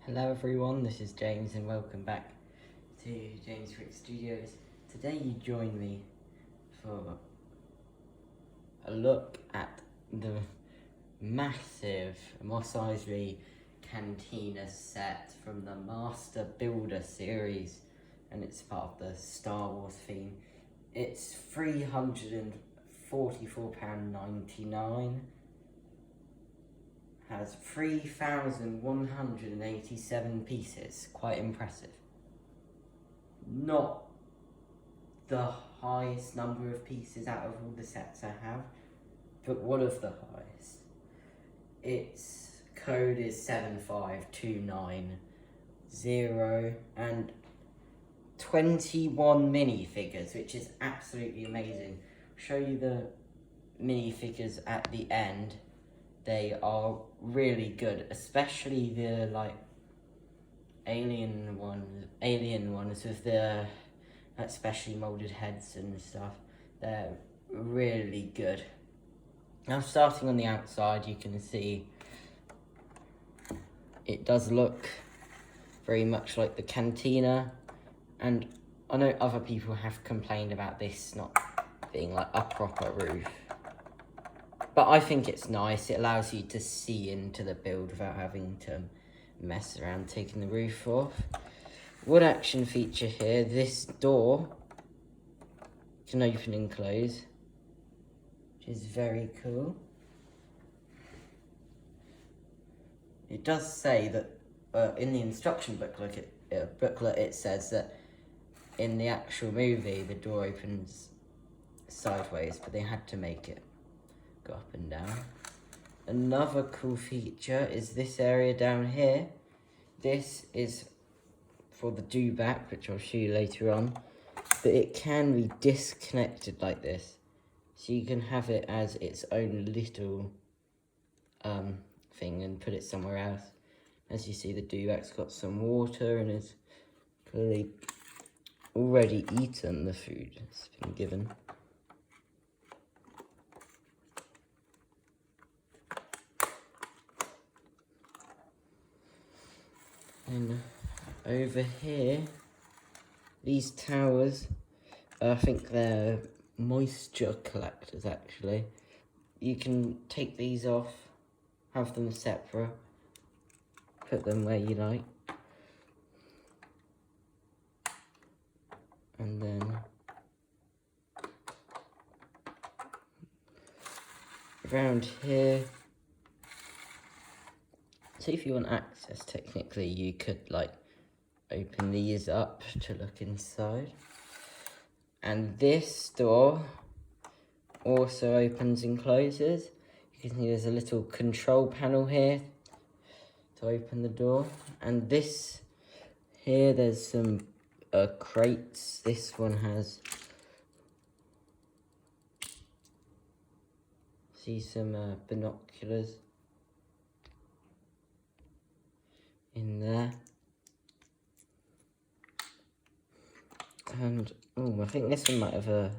Hello everyone, this is James and welcome back to James Frick Studios. Today you join me for a look at the massive Mos Eisley Cantina set from the Master Builder series, and it's part of the Star Wars theme. It's £344.99. Has 3,187 pieces, quite impressive. Not the highest number of pieces out of all the sets I have, but one of the highest. Its code is 75290 and 21 minifigures, which is absolutely amazing. I'll show you the minifigures at the end. They are really good, especially the alien ones with the specially molded heads and stuff. They're really good. Now, starting on the outside, you can see it does look very much like the Cantina, and I know other people have complained about this not being like a proper roof. But I think it's nice. It allows you to see into the build without having to mess around taking the roof off. One action feature here, this door can open and close, which is very cool. It does say that in the instruction booklet it says that in the actual movie the door opens sideways, but they had to make it go up and down. Another cool feature is this area down here. This is for the do-back, which I'll show you later on, but it can be disconnected like this, so you can have it as its own little thing and put it somewhere else. As you see, the do-back's got some water and it's clearly already eaten the food it's been given. And over here, these towers, I think they're moisture collectors actually. You can take these off, have them separate, put them where you like. And then around here, so if you want access, technically you could open these up to look inside. And this door also opens and closes. You can see there's a little control panel here to open the door. And this here, there's some crates. This one has, see some binoculars in there. And I think this one might have a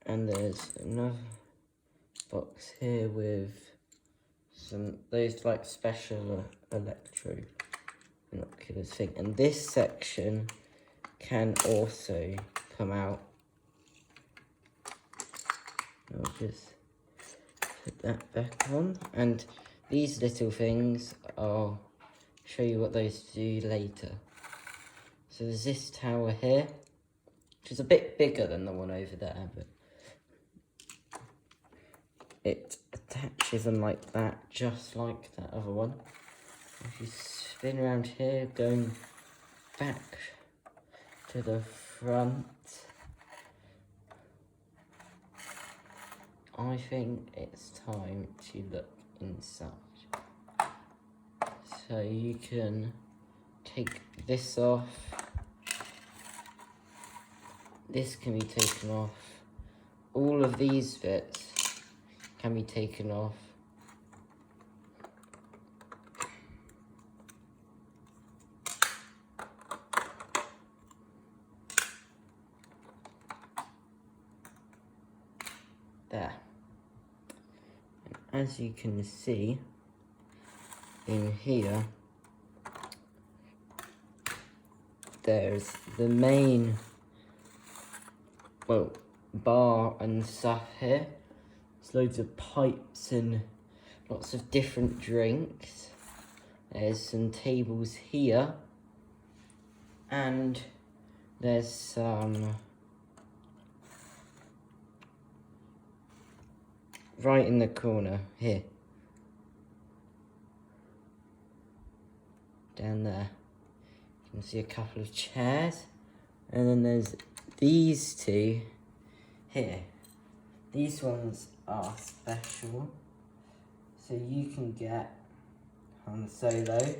and there's another box here with some those special electro binoculars thing. And this section can also come out. I'll just put that back on, and these little things, I'll show you what those do later. So there's this tower here, which is a bit bigger than the one over there, but it attaches them like that, just like that other one. If you spin around here, going back to the front, I think it's time to look inside. So you can take this off. This can be taken off. All of these bits can be taken off. There. as you can see in here, there's the main, well, bar and stuff here. There's loads of pipes and lots of different drinks. There's some tables here, and there's some right in the corner here, down there. You can see a couple of chairs, and then there's these two here. These ones are special, so you can get Han Solo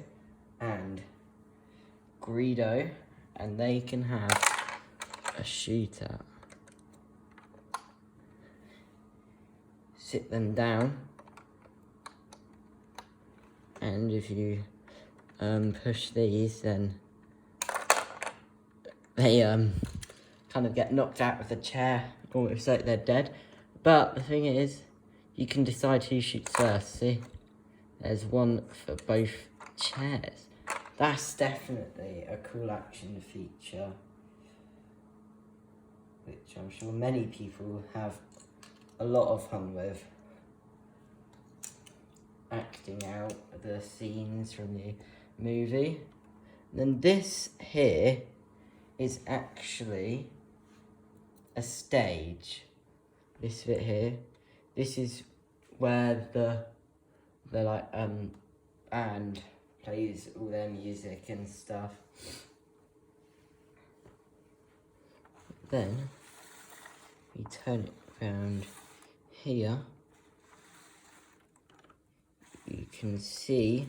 and Greedo, and they can have a shootout. Sit them down, and if you push these, then they kind of get knocked out of the chair, almost like they're dead. But the thing is, you can decide who shoots first. See, there's one for both chairs. That's definitely a cool action feature, which I'm sure many people have a lot of fun with. Acting out the scenes from the movie. And then this here is actually a stage. This bit here, this is where the like band plays all their music and stuff. Then we turn it around here. You can see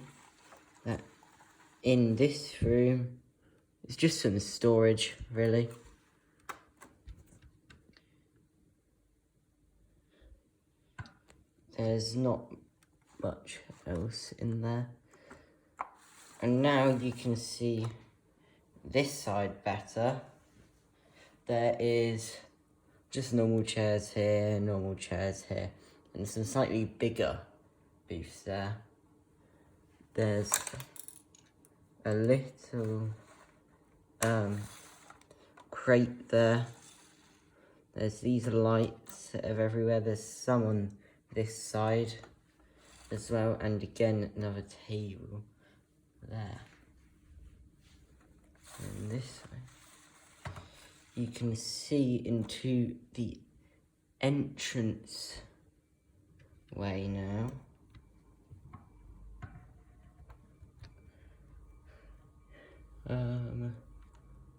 that in this room, it's just some storage, really. There's not much else in there. And now you can see this side better. There is just normal chairs here, and some slightly bigger booths there. There's a little crate there. There's these lights that are everywhere. There's some on this side as well, and again another table there. And this way, you can see into the entrance way now.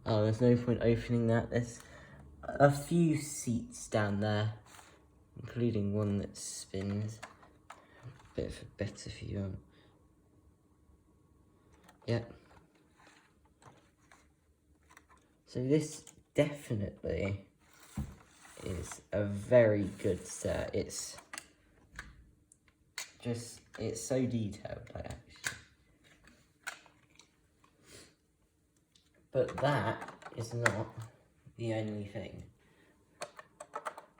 Oh, there's no point opening that. There's a few seats down there, including one that spins. A bit of a better view. Yep. So this definitely is a very good set. It's so detailed, like, actually. But that is not the only thing.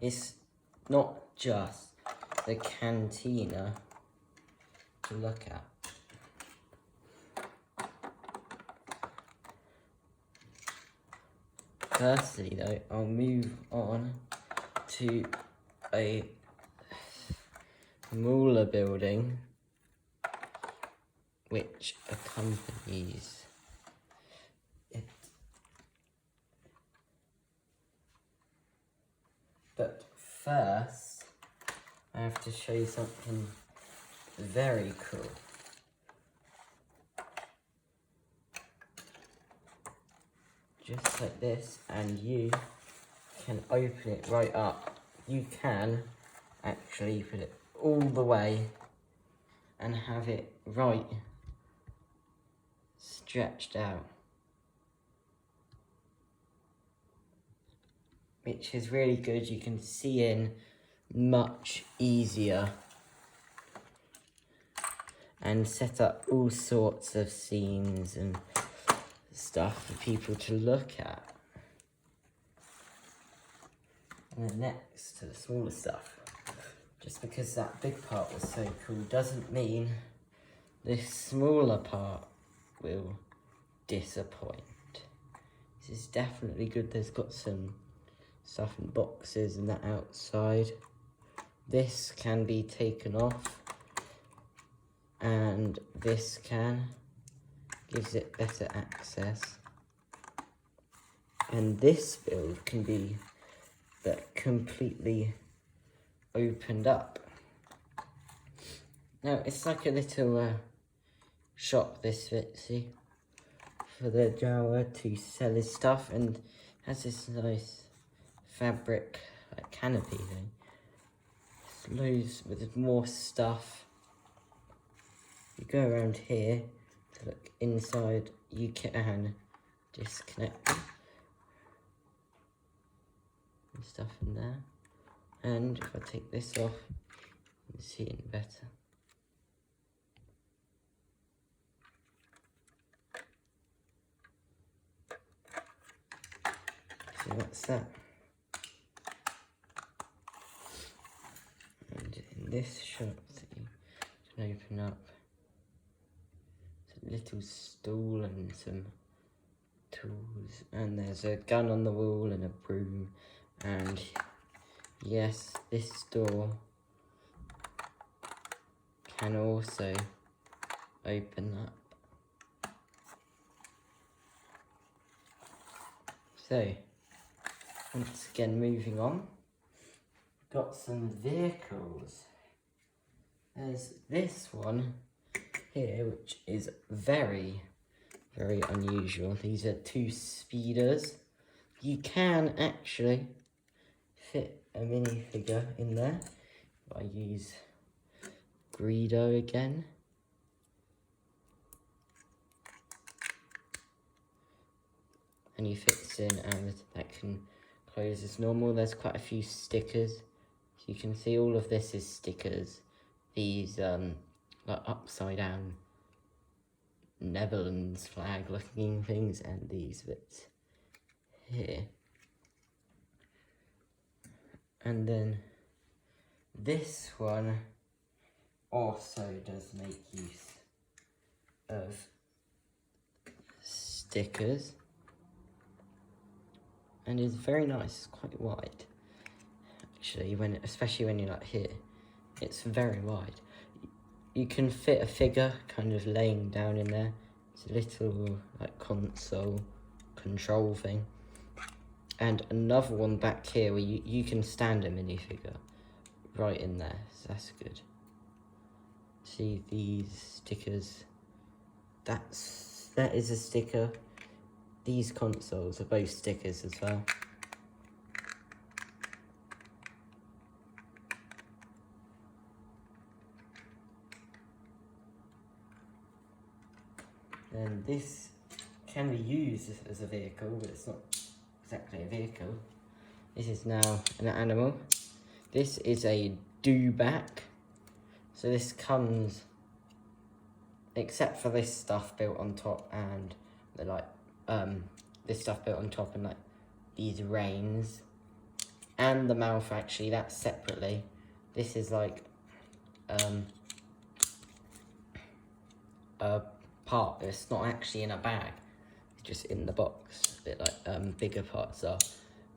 It's not just the cantina to look at. Firstly, though, I'll move on to a smaller building which accompanies it. But first, I have to show you something very cool. Just like this, and you can open it right up. You can actually put it all the way and have it right stretched out, which is really good. You can see in much easier and set up all sorts of scenes and stuff for people to look at. And then next to the smaller stuff, just just because that big part was so cool doesn't mean this smaller part will disappoint. This is definitely good. There's got some stuff in boxes and that outside. This can be taken off, and this gives it better access. And this build can be completely opened up. Now it's like a little shop, this Fitzy, for the Jawa to sell his stuff, and has this nice fabric like canopy thing. It's loads with more stuff. You go around here to look inside, you can disconnect and stuff in there. And if I take this off, you can see it better. So that's that. And in this shop that you can open up, it's a little stool and some tools, and there's a gun on the wall and a broom, and yes, this door can also open up. So, once again, moving on, got some vehicles. There's this one here, which is very, very unusual. These are 2 speeders. You can actually fit a minifigure in there. I use Greedo again. And he fits in, and that can close as normal. There's quite a few stickers. So you can see all of this is stickers. These like upside down Netherlands flag looking things, and these bits here. And then this one also does make use of stickers, and is very nice. It's quite wide, actually. Especially when you're like here, it's very wide. You can fit a figure kind of laying down in there. It's a little like console control thing. And another one back here where you can stand a minifigure right in there, so that's good. See these stickers? That is a sticker. These consoles are both stickers as well. And this can be used as a vehicle, but it's not exactly a vehicle. This is now an animal. This is a do-back. So this comes, except for this stuff built on top, and the this stuff built on top, and like these reins, and the mouth, actually, that's separately. This is like a part that's not actually in a bag, it's just in the box, a bit like bigger parts are.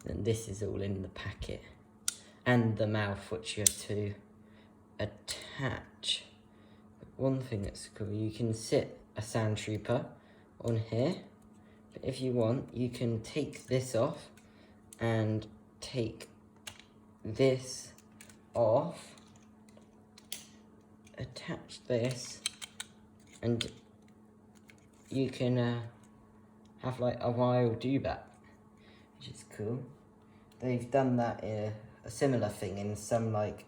And this is all in the packet, and the mouth, which you have to attach. But one thing that's cool, you can sit a sand trooper on here, but if you want, you can take this off and take this off, attach this, and you can have like a wild do-back, which is cool. They've done that a similar thing in some like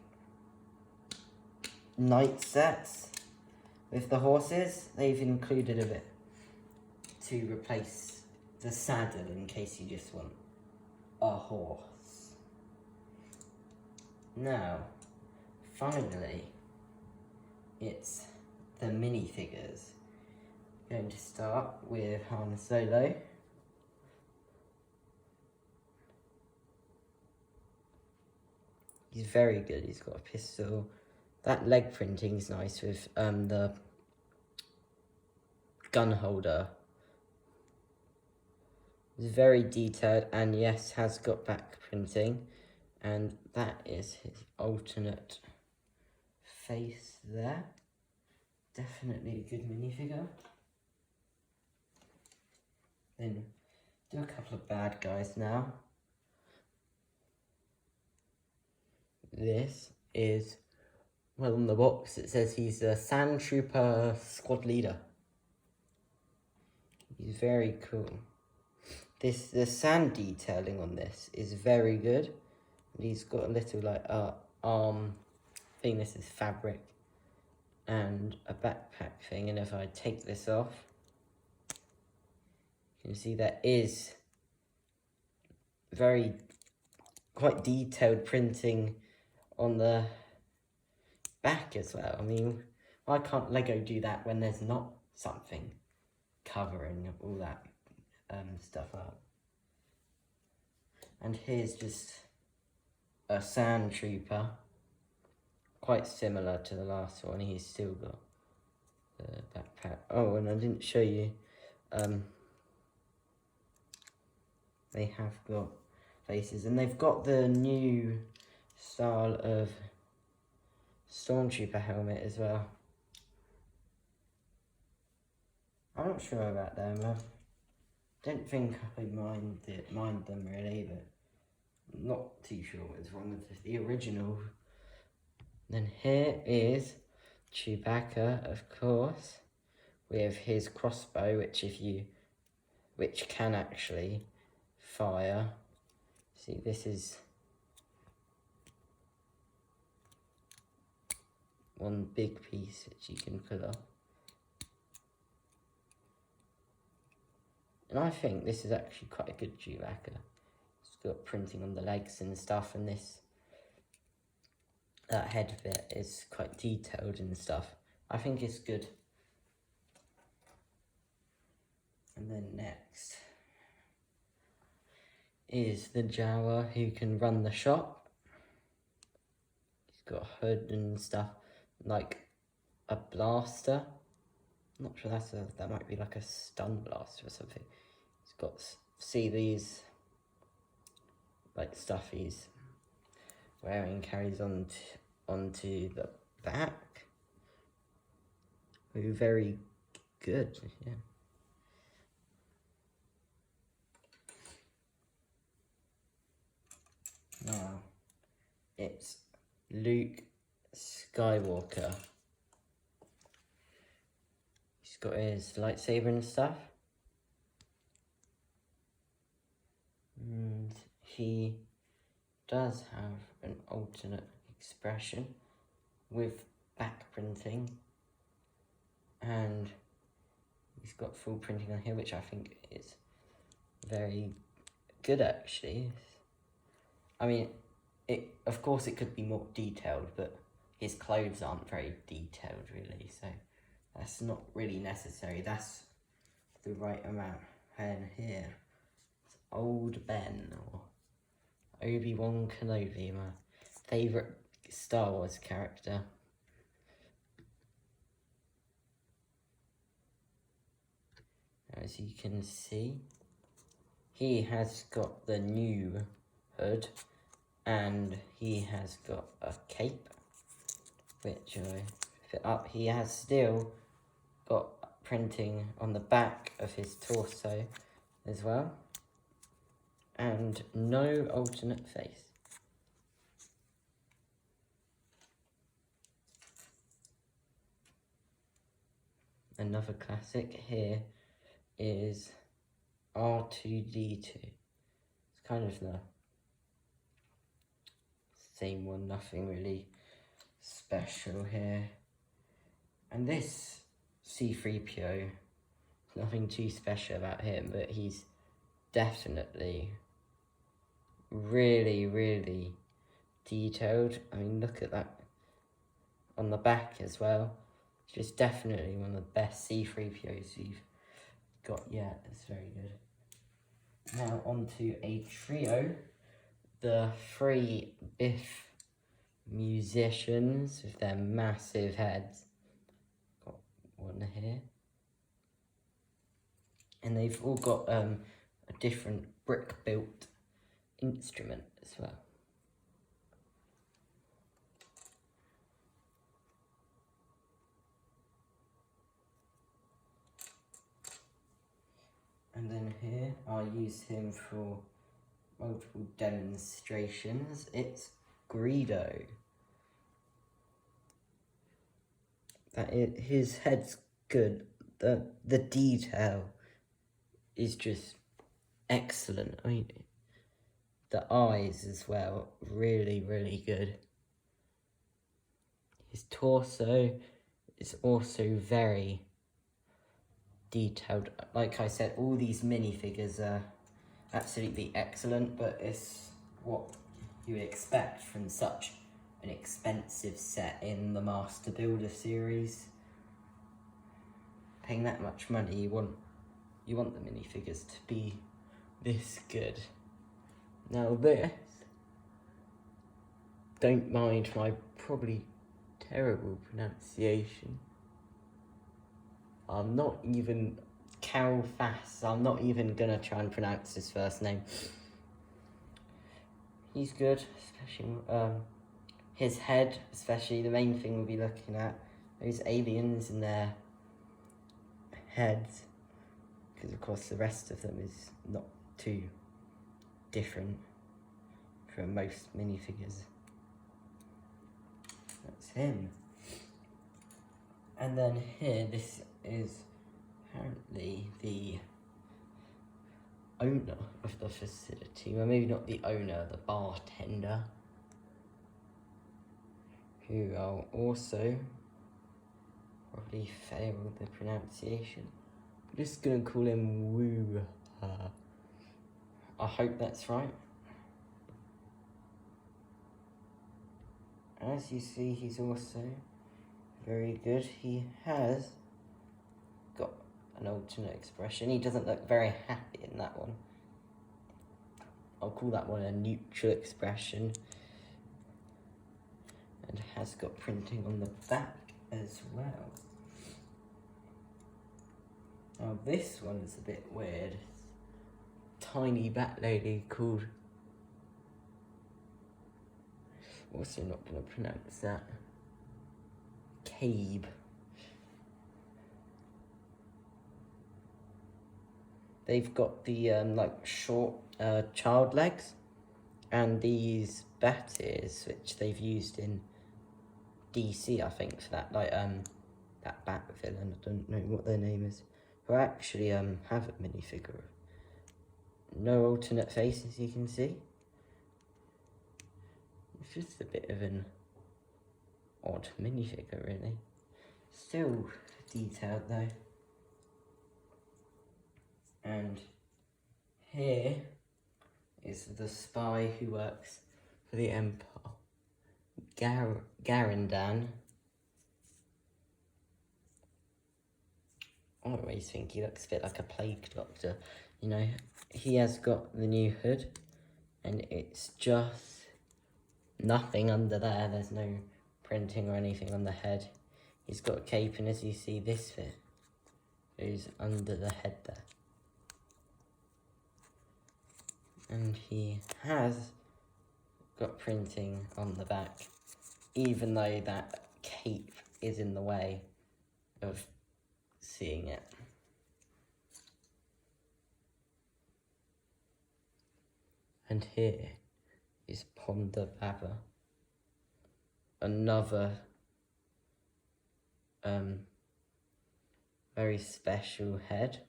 night sets with the horses. They've included a bit to replace the saddle in case you just want a horse. Now, finally, it's the minifigures. Going to start with Han Solo. He's very good. He's got a pistol. That leg printing is nice with the gun holder. It's very detailed, and yes, has got back printing. And that is his alternate face there. Definitely a good minifigure. Then do a couple of bad guys now. This is, well, on the box it says he's a Sand Trooper squad leader. He's very cool. The sand detailing on this is very good. And he's got a little like arm thing. This is fabric and a backpack thing. And if I take this off, you can see there is quite detailed printing on the back as well. I mean, why can't Lego do that when there's not something covering all that stuff up? And here's just a Sand Trooper, quite similar to the last one. He's still got the backpack. Oh, and I didn't show you, they have got faces, and they've got the new style of Stormtrooper helmet as well. I'm not sure about them. I don't think I mind them really, but I'm not too sure what's wrong with the original. Then here is Chewbacca, of course, with his crossbow, which can actually fire. See, this is one big piece which you can pull off. And I think this is actually quite a good Chewbacca. It's got printing on the legs and stuff, and that head bit is quite detailed and stuff. I think it's good. And then next is the Jawa who can run the shop. He's got a hood and stuff, like a blaster. I'm not sure that might be like a stun blaster or something. He's got, see these, like stuff he's wearing carries onto the back. Very good, yeah. Now, it's Luke Skywalker. He's got his lightsaber and stuff. And he does have an alternate expression with back printing. And he's got full printing on here, which I think is very good actually. I mean, of course it could be more detailed, but his clothes aren't very detailed really, so that's not really necessary. That's the right amount. And here, it's Old Ben, or Obi-Wan Kenobi, my favourite Star Wars character. As you can see, he has got the new hood, and he has got a cape, which I fit up. He has still got printing on the back of his torso as well, and no alternate face. Another classic here is R2-D2. It's kind of the same one, nothing really special here. And this C-3PO, nothing too special about him, but he's definitely really, really detailed. I mean, look at that on the back as well. It's just definitely one of the best C-3POs we've got yet. It's very good. Now on to a trio. The 3 Biff musicians with their massive heads. Got one here. And they've all got a different brick-built instrument as well. And then here, I'll use him for multiple demonstrations. It's Greedo. His head's good. The detail is just excellent. I mean, the eyes as well, really, really good. His torso is also very detailed. Like I said, all these minifigures are absolutely excellent, but it's what you would expect from such an expensive set in the Master Builder series. Paying that much money, you want the minifigures to be this good. Now this, don't mind my probably terrible pronunciation. I'm not even Carol Fass. I'm not even gonna try and pronounce his first name. He's good, especially his head, especially the main thing we'll be looking at. Those aliens and their heads, because of course the rest of them is not too different from most minifigures. That's him. And then here, this is apparently the owner of the facility. Well, maybe not the owner, the bartender. Who I'll also probably fail the pronunciation. I'm just gonna call him Woo. I hope that's right. As you see, he's also very good. He has got an alternate expression. He doesn't look very happy in that one. I'll call that one a neutral expression. And has got printing on the back as well. Now this one's a bit weird. Tiny bat lady called... Also not going to pronounce that. Cabe. They've got the like short child legs, and these bat ears, which they've used in DC, I think, for that that bat villain. I don't know what their name is. Who actually have a minifigure. No alternate face, as you can see. It's just a bit of an odd minifigure, really. Still detailed, though. And here is the spy who works for the Empire. Garandan. I always think he looks a bit like a plague doctor. You know, he has got the new hood, and it's just nothing under there. There's no printing or anything on the head. He's got a cape, and as you see, this bit goes under the head there. And he has got printing on the back, even though that cape is in the way of seeing it. And here is Ponda Baba, another very special head.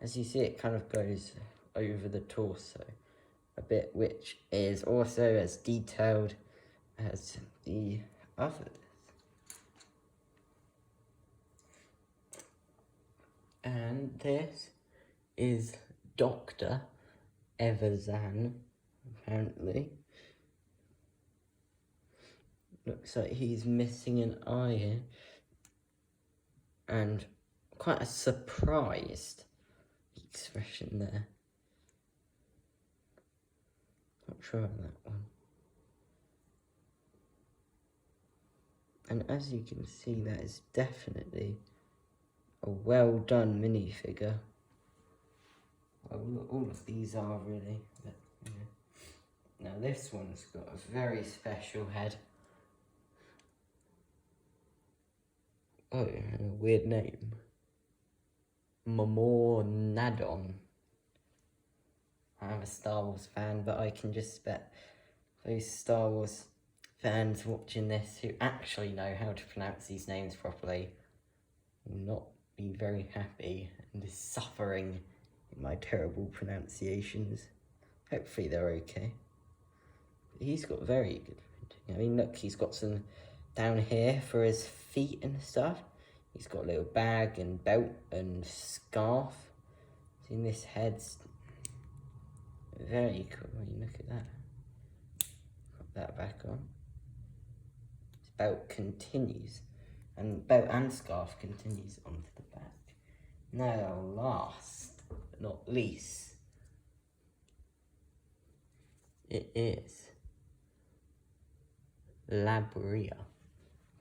As you see, it kind of goes over the torso a bit, which is also as detailed as the others. And this is Dr. Everzan, apparently. Looks like he's missing an eye here. And quite a surprised expression there. sure on that one. And as you can see, that is definitely a well done minifigure. Well, all of these are really, but Now this one's got a very special head. Oh, a weird name. Nadon. I'm a Star Wars fan, but I can just bet those Star Wars fans watching this who actually know how to pronounce these names properly will not be very happy and is suffering in my terrible pronunciations. Hopefully they're okay. But he's got very good printing. I mean, look, he's got some down here for his feet and stuff. He's got a little bag and belt and scarf. See, this head's very cool. I mean, look at that. Put that back on. His belt continues, and belt and scarf continues onto the back. Now, last but not least, it is Labria.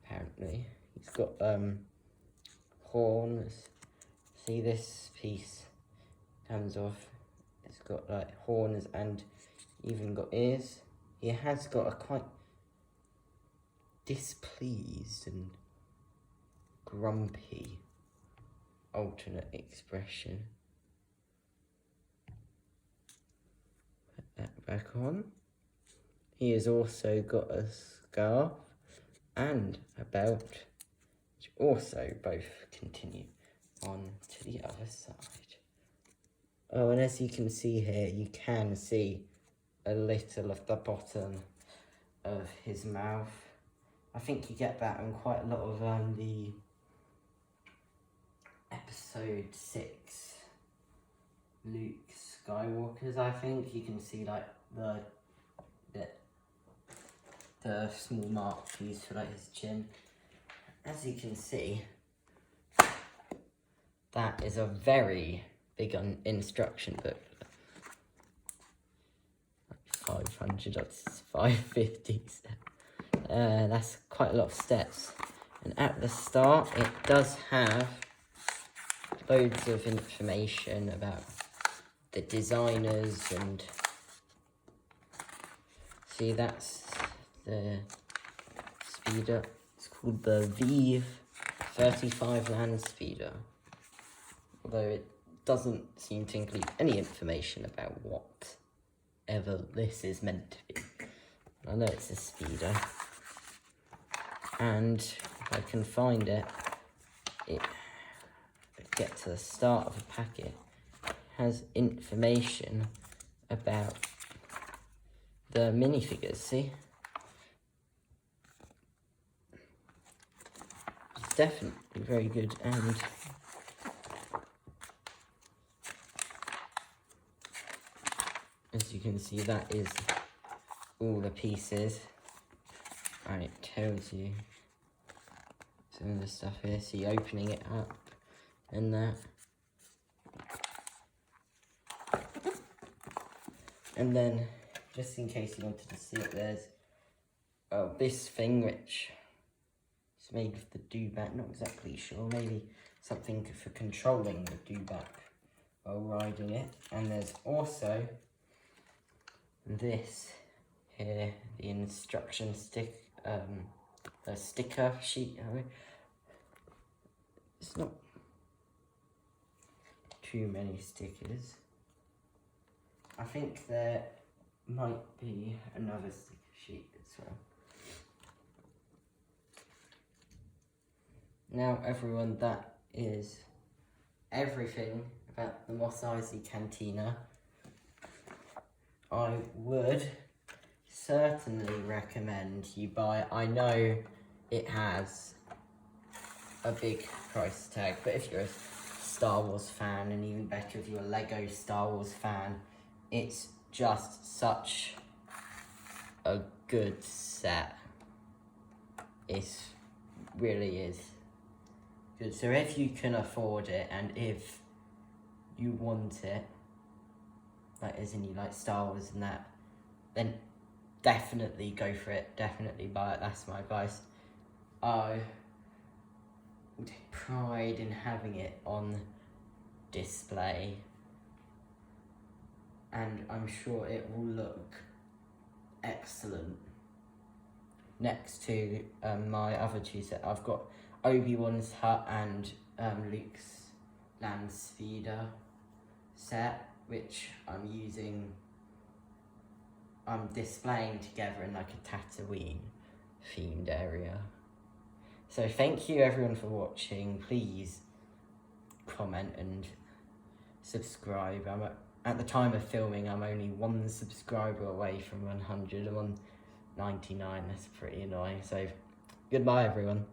Apparently, he's got horns. See, this piece comes off. It's got like horns and even got ears. He has got a quite displeased and grumpy alternate expression. Put that back on. He has also got a scarf and a belt, which also both continue on to the other side. Oh, and as you can see here, you can see a little of the bottom of his mouth. I think you get that in quite a lot of the episode 6 Luke Skywalkers. I think you can see like the small mark used for like his chin. As you can see, that is a very big instruction book. 500 or 550 steps. That's quite a lot of steps. And at the start, it does have loads of information about the designers, and see, that's the speeder. It's called the V35 Land Speeder, although it doesn't seem to include any information about whatever this is meant to be. I know it's a speeder, and if I can find it, get to the start of the packet, it has information about the minifigures. See, it's definitely very good, and as you can see, that is all the pieces, and it tells you some of the stuff here. See, opening it up and that. And then, just in case you wanted to see it, there's this thing which is made of the dewback. Not exactly sure, maybe something for controlling the dewback while riding it. And there's also this here, the instruction the sticker sheet. It's not too many stickers. I think there might be another sticker sheet as well. Now everyone, that is everything about the Mos Eisley Cantina. I would certainly recommend you buy it. I know it has a big price tag, but if you're a Star Wars fan, and even better if you're a Lego Star Wars fan, it's just such a good set. It really is good. So if you can afford it, and if you want it, like as in you like Star Wars and that, then definitely go for it. Definitely buy it. That's my advice. I would take pride in having it on display, and I'm sure it will look excellent next to my other two sets. I've got Obi-Wan's hut and Luke's land speeder set, which I'm displaying together in like a Tatooine themed area. So thank you everyone for watching. Please comment and subscribe. At the time of filming, I'm only 1 subscriber away from 100. I'm on 99. That's pretty annoying. So goodbye everyone.